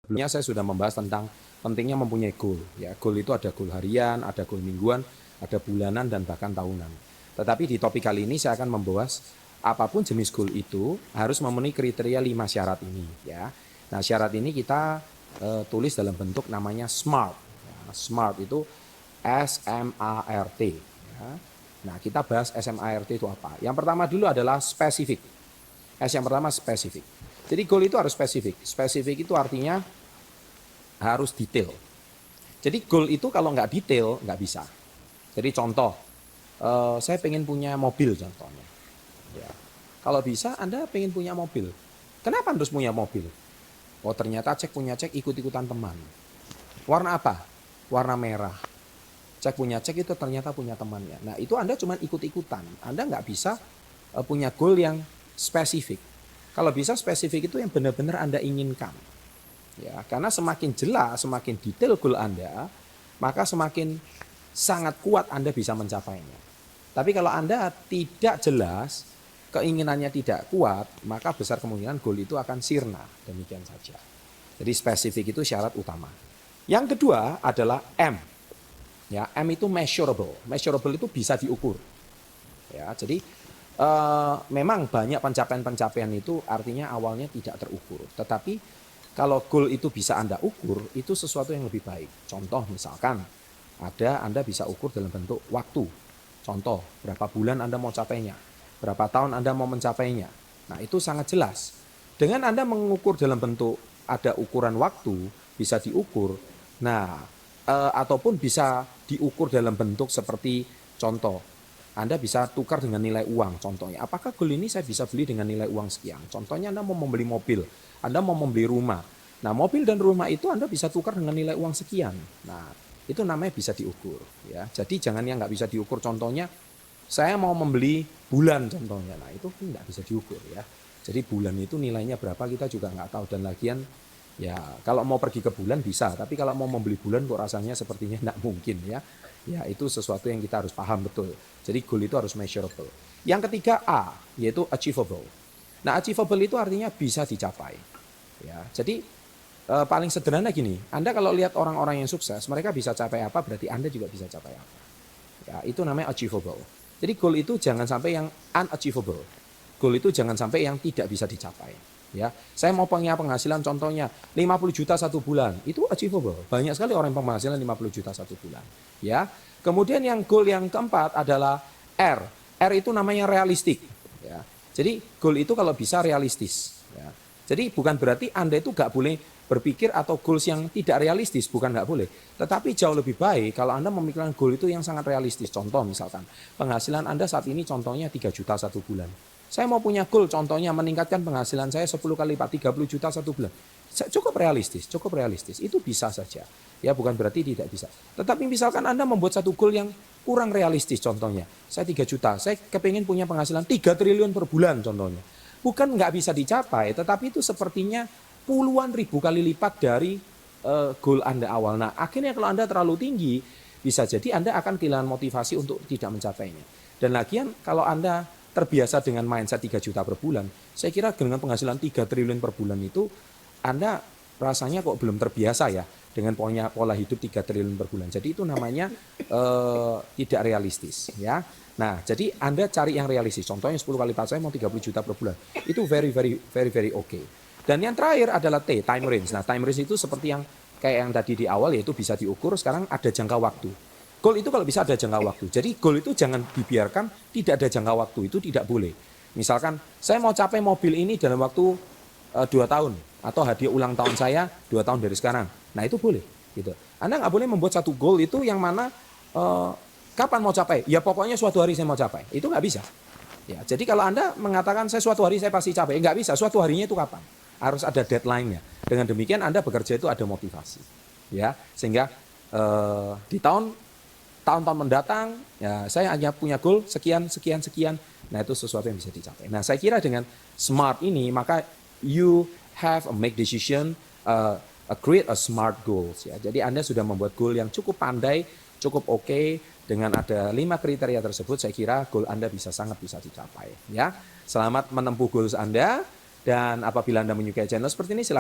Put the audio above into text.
Sebelumnya saya sudah membahas tentang pentingnya mempunyai goal. Ya, goal itu ada goal harian, ada goal mingguan, ada bulanan dan bahkan tahunan. Tetapi di topik kali ini saya akan membahas apapun jenis goal itu harus memenuhi kriteria 5 syarat ini. Ya, nah syarat ini kita tulis dalam bentuk namanya SMART. Ya, SMART itu S-M-A-R-T. Ya. Nah kita bahas S-M-A-R-T itu apa? Yang pertama dulu adalah spesifik. S yang pertama spesifik. Jadi goal itu harus spesifik. Spesifik itu artinya harus detail. Jadi goal itu kalau nggak detail nggak bisa. Jadi contoh, saya pengen punya mobil contohnya. Ya. Kalau bisa Anda pengen punya mobil. Kenapa harus punya mobil? Oh ternyata punya cek ikut-ikutan teman. Warna apa? Warna merah. Cek punya cek itu ternyata punya temannya. Nah itu Anda cuma ikut-ikutan. Anda nggak bisa punya goal yang spesifik. Kalau bisa spesifik itu yang benar-benar Anda inginkan. Ya, karena semakin jelas, semakin detail goal Anda, maka semakin sangat kuat Anda bisa mencapainya. Tapi kalau Anda tidak jelas, keinginannya tidak kuat, maka besar kemungkinan goal itu akan sirna. Demikian saja. Jadi spesifik itu syarat utama. Yang kedua adalah M. Ya, M itu measurable. Measurable itu bisa diukur. Ya, jadi memang banyak pencapaian-pencapaian itu artinya awalnya tidak terukur. Tetapi kalau goal itu bisa Anda ukur, itu sesuatu yang lebih baik. Contoh misalkan, Anda bisa ukur dalam bentuk waktu. Contoh, berapa bulan Anda mau capainya, berapa tahun Anda mau mencapainya. Nah itu sangat jelas. Dengan Anda mengukur dalam bentuk ada ukuran waktu, bisa diukur. Nah, ataupun bisa diukur dalam bentuk seperti contoh. Anda bisa tukar dengan nilai uang, contohnya. Apakah goal ini saya bisa beli dengan nilai uang sekian? Contohnya Anda mau membeli mobil, Anda mau membeli rumah. Nah, mobil dan rumah itu Anda bisa tukar dengan nilai uang sekian. Nah, itu namanya bisa diukur. Ya. Jadi jangan yang nggak bisa diukur. Contohnya, saya mau membeli bulan contohnya. Nah, itu nggak bisa diukur ya. Jadi bulan itu nilainya berapa kita juga nggak tahu. Dan lagian, ya kalau mau pergi ke bulan bisa. Tapi kalau mau membeli bulan kok rasanya sepertinya nggak mungkin ya. Ya itu sesuatu yang kita harus paham betul. Jadi goal itu harus measurable. Yang ketiga A, yaitu achievable. Nah achievable itu artinya bisa dicapai. Ya, jadi paling sederhana gini, Anda kalau lihat orang-orang yang sukses, mereka bisa capai apa, berarti Anda juga bisa capai apa. Ya, itu namanya achievable. Jadi goal itu jangan sampai yang unachievable. Goal itu jangan sampai yang tidak bisa dicapai. Ya, saya mau punya penghasilan contohnya 50 juta satu bulan, itu achievable. Banyak sekali orang yang penghasilan 50 juta satu bulan. Ya, kemudian yang goal yang keempat adalah R. R itu namanya realistik. Ya, jadi goal itu kalau bisa realistis. Ya, jadi bukan berarti Anda itu nggak boleh berpikir atau goals yang tidak realistis, bukan nggak boleh. Tetapi jauh lebih baik kalau Anda memikirkan goal itu yang sangat realistis. Contoh misalkan, penghasilan Anda saat ini contohnya 3 juta satu bulan. Saya mau punya goal contohnya meningkatkan penghasilan saya 10 kali lipat, 30 juta satu bulan. Cukup realistis, itu bisa saja. Ya bukan berarti tidak bisa. Tetapi misalkan Anda membuat satu goal yang kurang realistis contohnya. Saya 3 juta, saya kepingin punya penghasilan 3 triliun per bulan contohnya. Bukan nggak bisa dicapai, tetapi itu sepertinya puluhan ribu kali lipat dari goal Anda awal. Nah akhirnya kalau Anda terlalu tinggi, bisa jadi Anda akan kehilangan motivasi untuk tidak mencapainya. Dan lagian kalau Anda terbiasa dengan mindset 3 juta per bulan, saya kira dengan penghasilan 3 triliun per bulan itu, Anda rasanya kok belum terbiasa ya dengan pola hidup 3 triliun per bulan. Jadi itu namanya tidak realistis ya. Nah, jadi Anda cari yang realistis. Contohnya 10 kali lipat saya mau 30 juta per bulan. Itu very okay. Dan yang terakhir adalah T, time range. Nah, time range itu seperti yang kayak yang tadi di awal yaitu bisa diukur, sekarang ada jangka waktu. Goal itu kalau bisa ada jangka waktu. Jadi goal itu jangan dibiarkan tidak ada jangka waktu. Itu tidak boleh. Misalkan saya mau capai mobil ini dalam waktu 2 tahun. Atau hadiah ulang tahun saya 2 tahun dari sekarang. Nah itu boleh. Gitu. Anda nggak boleh membuat satu goal itu yang mana kapan mau capai. Ya pokoknya suatu hari saya mau capai. Itu nggak bisa. Ya, jadi kalau Anda mengatakan saya suatu hari saya pasti capai. Nggak bisa. Suatu harinya itu kapan. Harus ada deadline-nya. Dengan demikian Anda bekerja itu ada motivasi. Ya, sehingga di tahun-tahun mendatang, ya saya hanya punya goal sekian. Nah itu sesuatu yang bisa dicapai. Nah saya kira dengan SMART ini, maka you have a make decision, create a smart goals. Ya. Jadi Anda sudah membuat goal yang cukup pandai, cukup oke. Dengan ada 5 kriteria tersebut, saya kira goal Anda sangat bisa dicapai. Ya, selamat menempuh goals Anda. Dan apabila Anda menyukai channel seperti ini, silakan